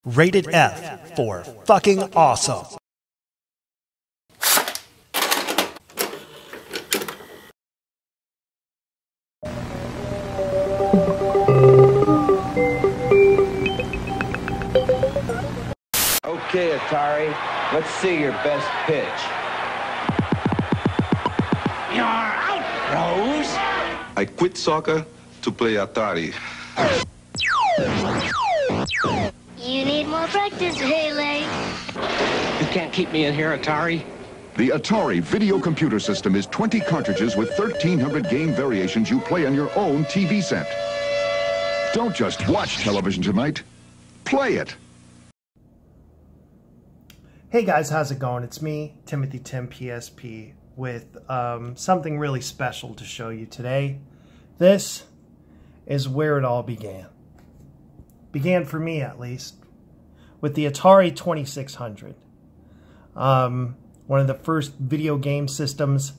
Rated F for fucking awesome. Okay, Atari, let's see your best pitch. You're out, Rose. I quit soccer to play Atari. You need more practice, Haley. You can't keep me in here, Atari. The Atari video computer system is 20 cartridges with 1,300 game variations you play on your own TV set. Don't just watch television tonight. Play it. Hey guys, how's it going? It's me, Timothy Tim PSP, with something really special to show you today. This is where it all began. Began for me, at least, with the Atari 2600. One of the first video game systems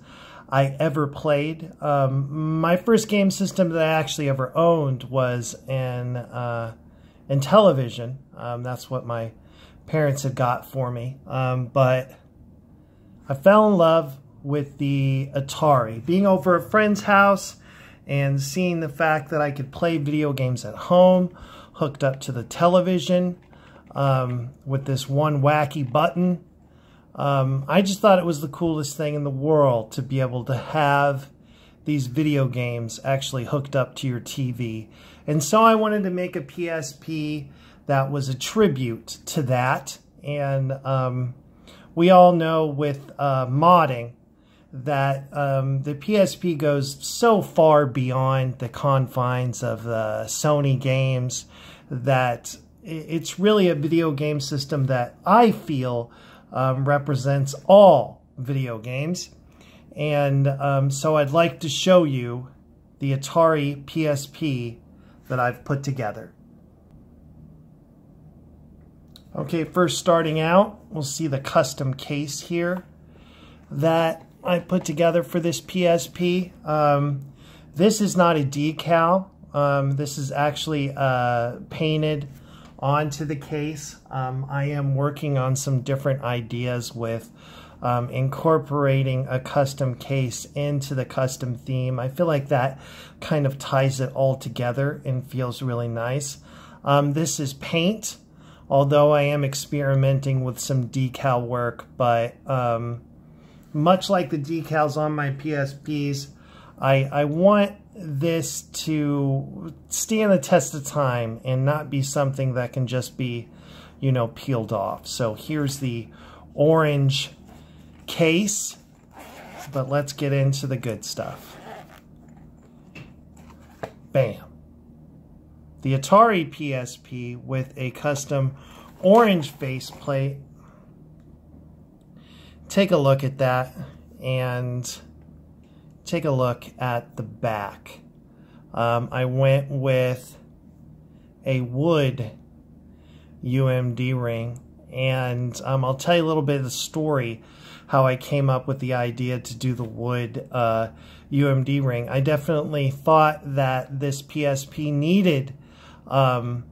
I ever played. My first game system that I actually ever owned was in television. That's what my parents had got for me. But I fell in love with the Atari. Being over a friend's house and seeing the fact that I could play video games at home, hooked up to the television with this one wacky button. I just thought it was the coolest thing in the world to be able to have these video games actually hooked up to your TV. And so I wanted to make a PSP that was a tribute to that. And we all know with modding that the PSP goes so far beyond the confines of the Sony games that it's really a video game system that I feel represents all video games. And so I'd like to show you the Atari PSP that I've put together. Okay, first starting out, we'll see the custom case here that I put together for this PSP. This is not a decal. This is actually painted onto the case. I am working on some different ideas with incorporating a custom case into the custom theme. I feel like that kind of ties it all together and feels really nice. This is paint, although I am experimenting with some decal work, but much like the decals on my PSPs, I want this to stand the test of time and not be something that can just be, you know, peeled off. So here's the orange case, but let's get into the good stuff. Bam. The Atari PSP with a custom orange faceplate. Take a look at that and take a look at the back. I went with a wood UMD ring, and I'll tell you a little bit of the story how I came up with the idea to do the wood UMD ring. I definitely thought that this PSP needed some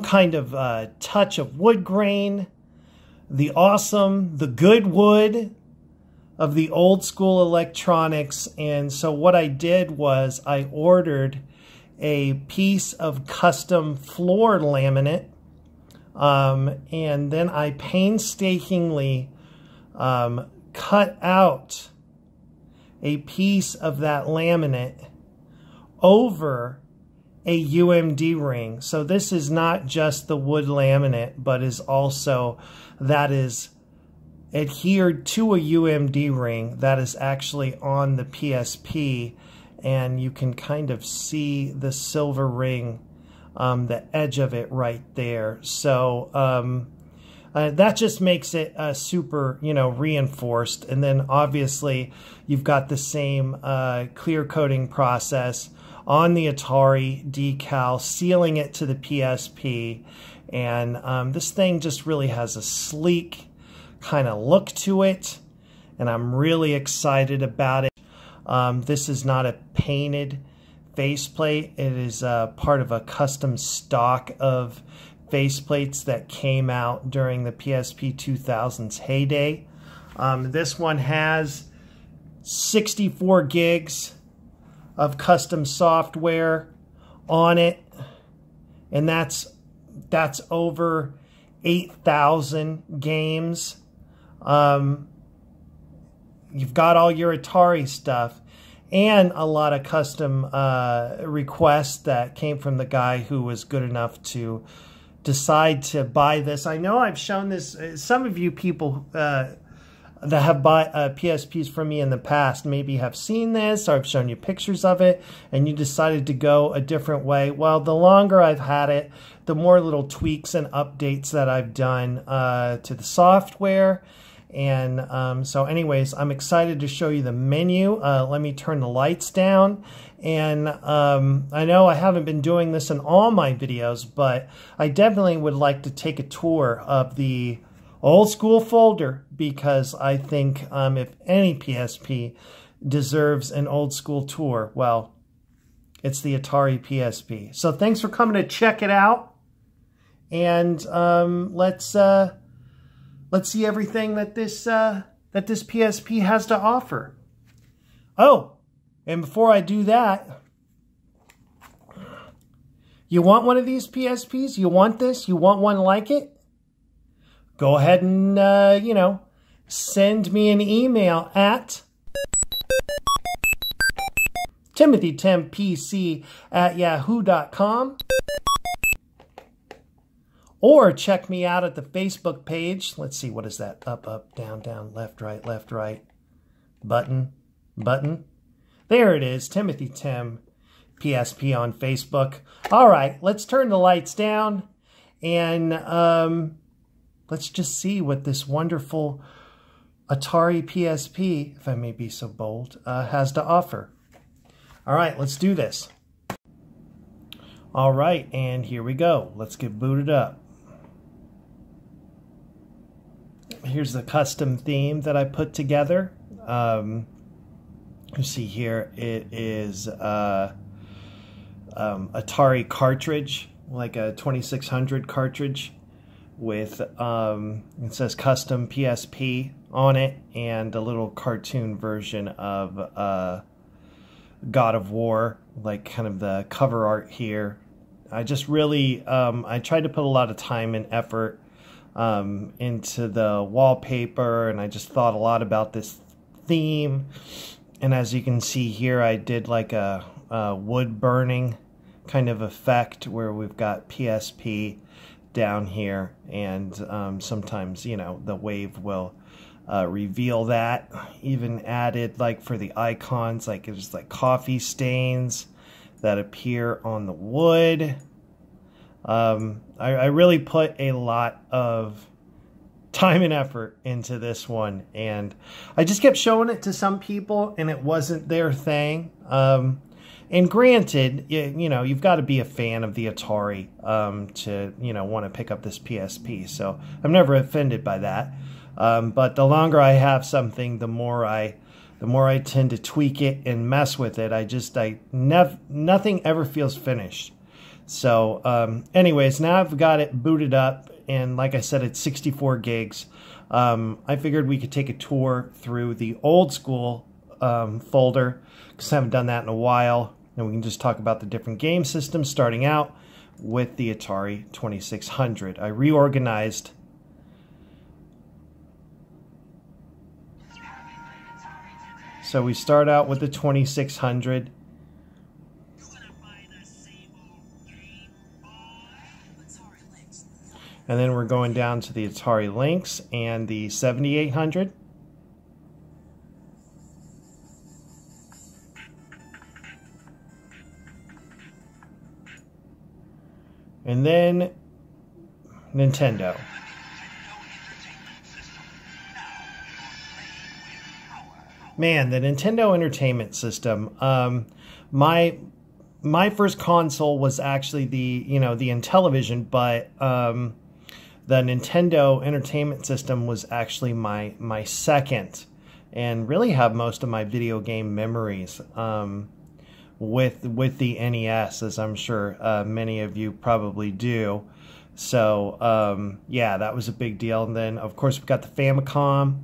kind of touch of wood grain, the awesome, the good wood of the old school electronics. And so what I did was I ordered a piece of custom floor laminate, and then I painstakingly cut out a piece of that laminate over a UMD ring. So this is not just the wood laminate, but is also, that is adhered to a UMD ring that is actually on the PSP, and you can kind of see the silver ring, the edge of it right there. So that just makes it super, you know, reinforced. And then obviously you've got the same clear coating process on the Atari decal, sealing it to the PSP. And this thing just really has a sleek kind of look to it. and I'm really excited about it. This is not a painted faceplate. It is part of a custom stock of faceplates that came out during the PSP 2000's heyday. This one has 64 gigs of custom software on it, and that's over 8,000 games. You've got all your Atari stuff and a lot of custom requests that came from the guy who was good enough to decide to buy this. I know I've shown this. Some of you people that have bought PSPs from me in the past maybe have seen this, or I've shown you pictures of it, and you decided to go a different way. Well, the longer I've had it, the more little tweaks and updates that I've done to the software. And so anyways, I'm excited to show you the menu. Let me turn the lights down. And I know I haven't been doing this in all my videos, but I definitely would like to take a tour of the old school folder, because I think if any PSP deserves an old school tour, well, it's the Atari PSP. So thanks for coming to check it out. And let's see everything that this PSP has to offer. Oh, and before I do that, you want one of these PSPs? You want this? You want one like it? Go ahead and, you know, send me an email at timothytimpc@yahoo.com. Or check me out at the Facebook page. Let's see, what is that? Up, up, down, down, left, right, button. There it is, Timothy Tim PSP on Facebook. All right, let's turn the lights down, and let's just see what this wonderful Atari PSP, if I may be so bold, has to offer. All right, let's do this. All right, and here we go. Let's get booted up. Here's the custom theme that I put together. You see here, it is Atari cartridge, like a 2600 cartridge with, it says custom PSP on it, and a little cartoon version of God of War, like kind of the cover art here. I just really, I tried to put a lot of time and effort into the wallpaper, and I just thought a lot about this theme. And as you can see here, I did like a wood burning kind of effect where we've got PSP down here, and sometimes, you know, the wave will reveal that. Even added, like for the icons, like it's like coffee stains that appear on the wood. I really put a lot of time and effort into this one, and I just kept showing it to some people, and it wasn't their thing. And granted, you know, you've got to be a fan of the Atari to, you know, want to pick up this PSP. So I'm never offended by that. But the longer I have something, the more I tend to tweak it and mess with it. Nothing ever feels finished. So anyways, now I've got it booted up, and like I said, it's 64 gigs. I figured we could take a tour through the old school folder, because I haven't done that in a while. And we can just talk about the different game systems, starting out with the Atari 2600. I reorganized so we start out with the 2600. And then we're going down to the Atari Lynx and the 7800. And then Nintendo. Man, the Nintendo Entertainment System. My first console was actually the Intellivision, but the Nintendo Entertainment System was actually my second. and really have most of my video game memories with the NES, as I'm sure many of you probably do. So yeah, that was a big deal. And then of course we've got the Famicom.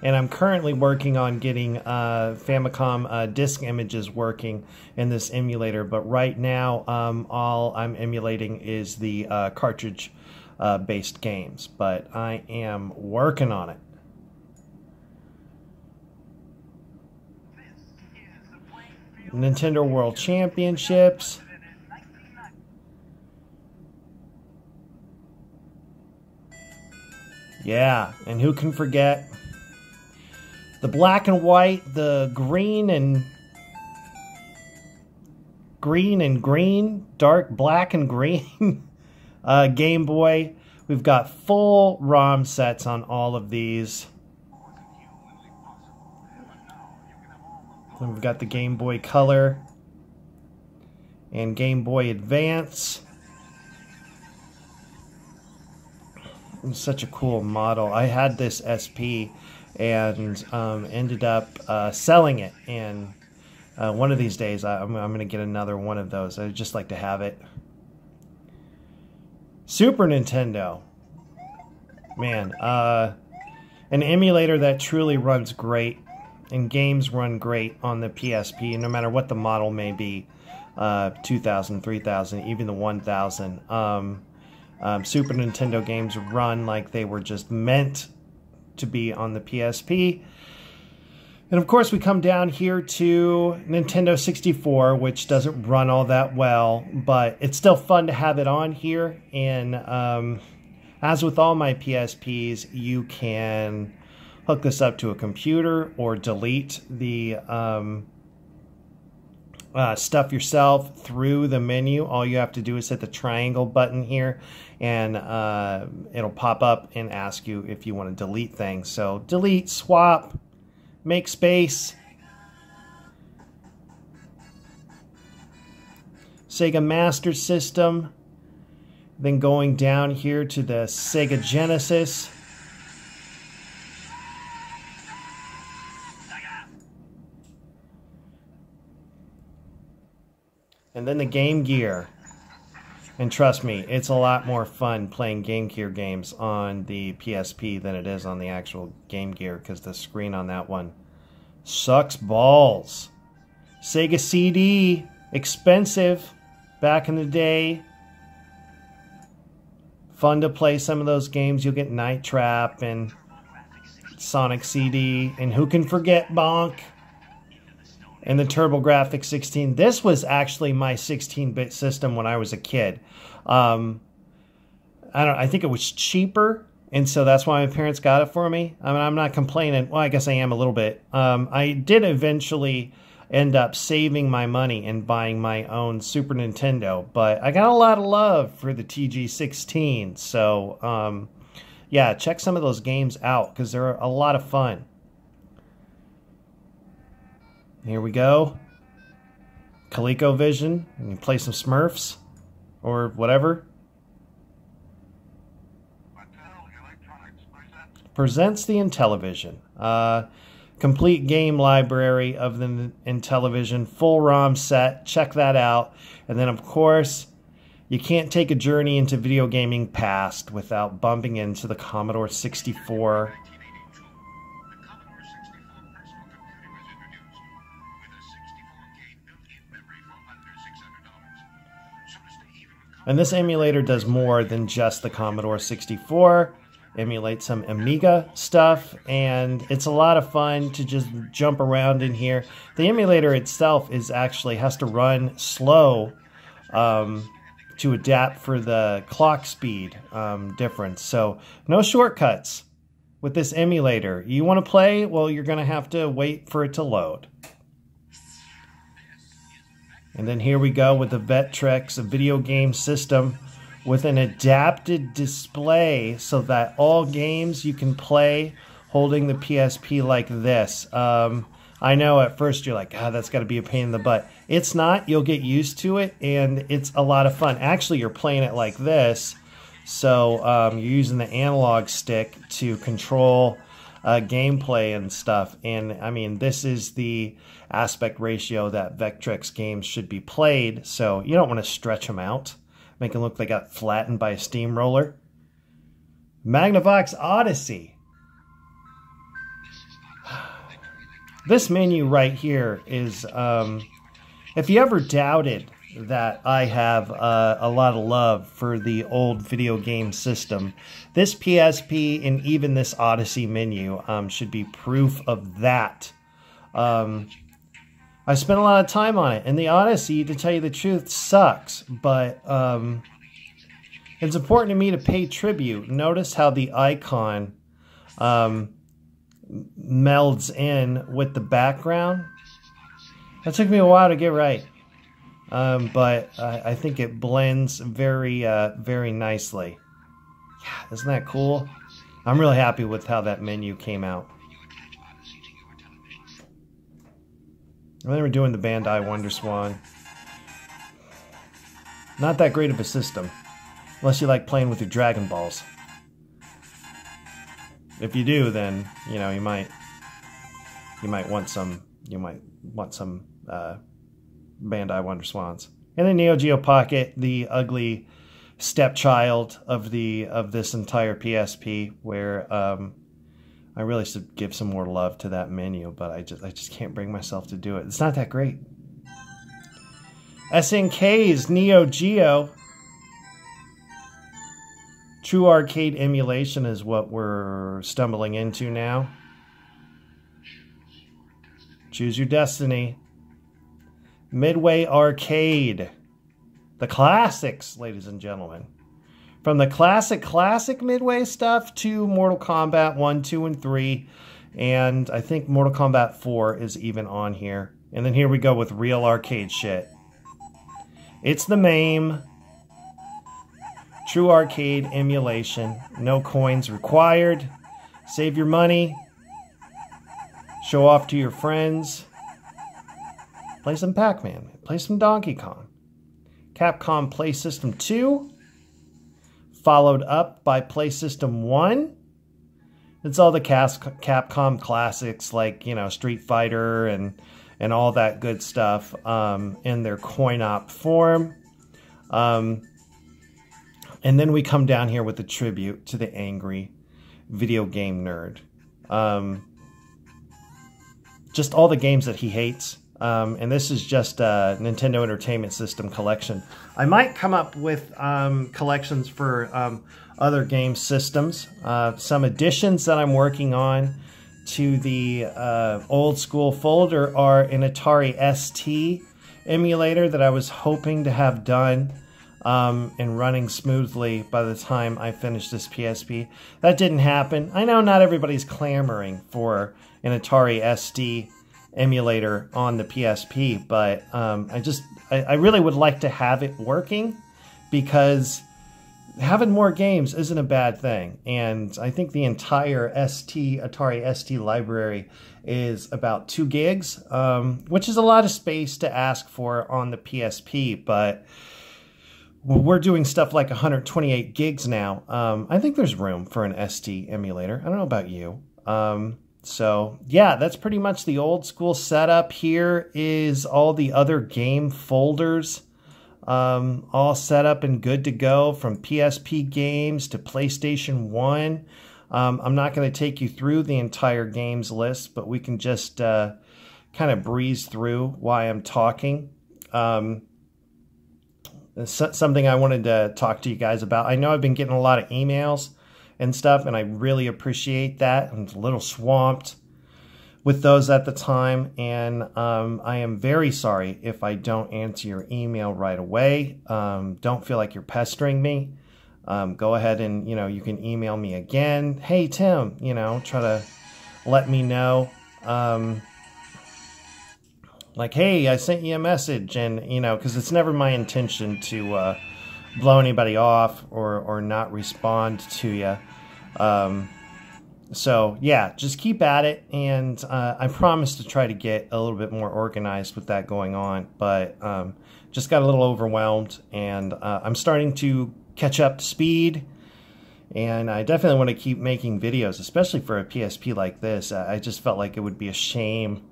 And I'm currently working on getting Famicom disk images working in this emulator. But right now, all I'm emulating is the cartridge-based games. But I am working on it. Nintendo World Championships. Yeah, and who can forget the black and white, the green and green, dark black and green Game Boy. We've got full ROM sets on all of these. Then we've got the Game Boy Color and Game Boy Advance. It's such a cool model. I had this SP and ended up selling it, and one of these days I'm going to get another one of those. I'd just like to have it. Super Nintendo. Man, an emulator that truly runs great, and games run great on the PSP, no matter what the model may be. 2000, 3000, even the 1000. Super Nintendo games run like they were just meant to be on the PSP. And of course we come down here to Nintendo 64, which doesn't run all that well, but it's still fun to have it on here. And as with all my PSPs, you can hook this up to a computer or delete the stuff yourself through the menu. All you have to do is hit the triangle button here, and it'll pop up and ask you if you want to delete things. So delete, swap, make space. Sega Master System. Then going down here to the Sega Genesis. And then the Game Gear. And trust me, it's a lot more fun playing Game Gear games on the PSP than it is on the actual Game Gear, because the screen on that one sucks balls. Sega CD, expensive back in the day. Fun to play some of those games. You'll get Night Trap and Sonic CD, and who can forget Bonk? And the TurboGrafx 16. This was actually my 16-bit system when I was a kid. I think it was cheaper, and so that's why my parents got it for me. I mean, I'm not complaining. Well, I guess I am a little bit. I did eventually end up saving my money and buying my own Super Nintendo, but I got a lot of love for the TG16. So, yeah, check some of those games out because they're a lot of fun. Here we go. ColecoVision. You can play some Smurfs or whatever. Presents the Intellivision. Complete game library of the Intellivision. Full ROM set. Check that out. And then, of course, you can't take a journey into video gaming past without bumping into the Commodore 64. And this emulator does more than just the Commodore 64. Emulates some Amiga stuff, and it's a lot of fun to just jump around in here. The emulator itself is actually has to run slow to adapt for the clock speed difference. So no shortcuts with this emulator. You want to play? Well, you're going to have to wait for it to load. And then here we go with the Vectrex, a video game system with an adapted display so that all games you can play holding the PSP like this. I know at first you're like, that's got to be a pain in the butt. It's not. You'll get used to it, and it's a lot of fun. Actually, you're playing it like this, So you're using the analog stick to control gameplay and stuff. And I mean, this is the aspect ratio that Vectrex games should be played. So you don't want to stretch them out, make them look like they got flattened by a steamroller. Magnavox Odyssey. This menu right here is, if you ever doubted that I have a lot of love for the old video game system, this PSP and even this Odyssey menu should be proof of that. I spent a lot of time on it, and the Odyssey, to tell you the truth, sucks, but it's important to me to pay tribute. Notice how the icon melds in with the background. That took me a while to get right. But I think it blends very, very nicely. Yeah, isn't that cool? I'm really happy with how that menu came out. And then we're doing the Bandai WonderSwan. Not that great of a system, unless you like playing with your Dragon Balls. If you do, then you know you might want some Bandai WonderSwans. And then Neo Geo Pocket, the ugly stepchild of this entire PSP, where I really should give some more love to that menu, but I just can't bring myself to do it. It's not that great. SNK's Neo Geo. True arcade emulation is what we're stumbling into now. Choose your destiny. Midway Arcade. The classics, ladies and gentlemen. From the classic Midway stuff to Mortal Kombat 1, 2, and 3. And I think Mortal Kombat 4 is even on here. And then here we go with real arcade shit. It's the MAME. True arcade emulation. No coins required. Save your money. Show off to your friends. Play some Pac-Man. Play some Donkey Kong. Capcom Play System 2. Followed up by Play System 1. It's all the Capcom classics like, you know, Street Fighter and all that good stuff in their coin-op form. And then we come down here with a tribute to the angry video game nerd. Just all the games that he hates. And this is just a Nintendo Entertainment System collection. I might come up with collections for other game systems. Some additions that I'm working on to the old school folder are an Atari ST emulator that I was hoping to have done and running smoothly by the time I finished this PSP. That didn't happen. I know not everybody's clamoring for an Atari ST emulator on the PSP, but I really would like to have it working, because having more games isn't a bad thing. And I think the entire Atari ST library is about 2 gigs, which is a lot of space to ask for on the PSP, but we're doing stuff like 128 gigs now. I think there's room for an ST emulator. I don't know about you. So yeah, that's pretty much the old school setup. Here is all the other game folders, all set up and good to go, from PSP games to PlayStation 1. I'm not going to take you through the entire games list, but we can just kind of breeze through while I'm talking. Something I wanted to talk to you guys about. I know I've been getting a lot of emails and stuff, and I really appreciate that. I'm a little swamped with those at the time, and I am very sorry if I don't answer your email right away. Don't feel like you're pestering me. Go ahead and, you know, you can email me again. Hey, Tim, you know, try to let me know. Like, hey, I sent you a message, and, you know, because it's never my intention to blow anybody off or not respond to you. So, yeah, just keep at it, and I promise to try to get a little bit more organized with that going on, but just got a little overwhelmed, and I'm starting to catch up to speed And I definitely want to keep making videos, especially for a PSP like this. I just felt like it would be a shame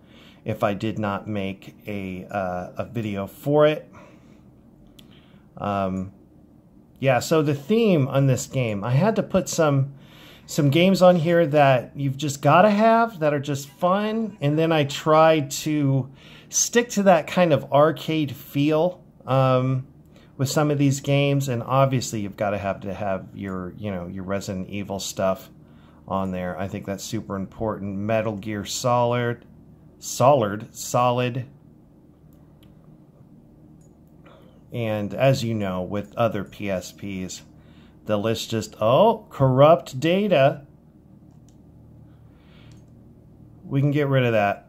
if I did not make a video for it. Yeah, so the theme on this game, I had to put some games on here that you've just got to have, that are just fun, and then I tried to stick to that kind of arcade feel with some of these games, and obviously you've got to have your, you know, your Resident Evil stuff on there. I think that's super important. Metal Gear Solid. And as you know, with other PSPs, the list just, oh, corrupt data. We can get rid of that.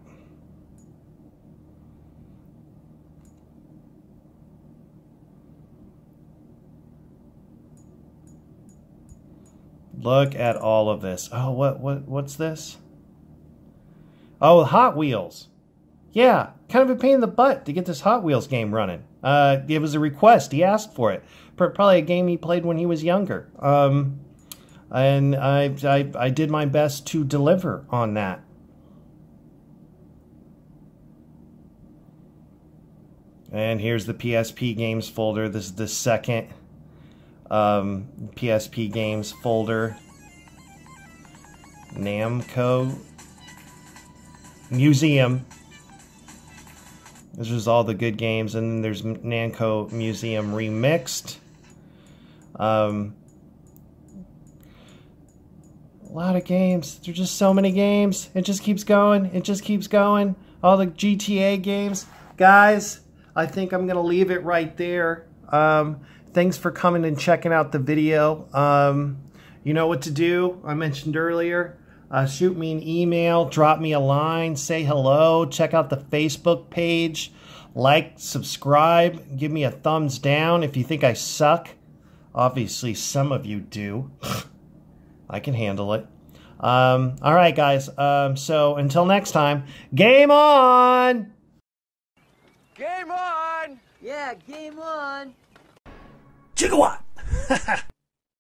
Look at all of this. Oh, what's this? Oh, Hot Wheels. Yeah, kind of a pain in the butt to get this Hot Wheels game running. It was a request. He asked for it. Probably a game he played when he was younger. And I did my best to deliver on that. And here's the PSP games folder. This is the second PSP games folder. Namco Museum. This is all the good games, and then there's Namco Museum Remixed. A lot of games. There's just so many games. It just keeps going. It just keeps going. All the GTA games. Guys, I think I'm going to leave it right there. Thanks for coming and checking out the video. You know what to do. I mentioned earlier. Shoot me an email, drop me a line, say hello, check out the Facebook page, like, subscribe, give me a thumbs down if you think I suck. Obviously, some of you do. I can handle it. All right, guys. So until next time, game on! Game on! Yeah, game on! Gigawatt!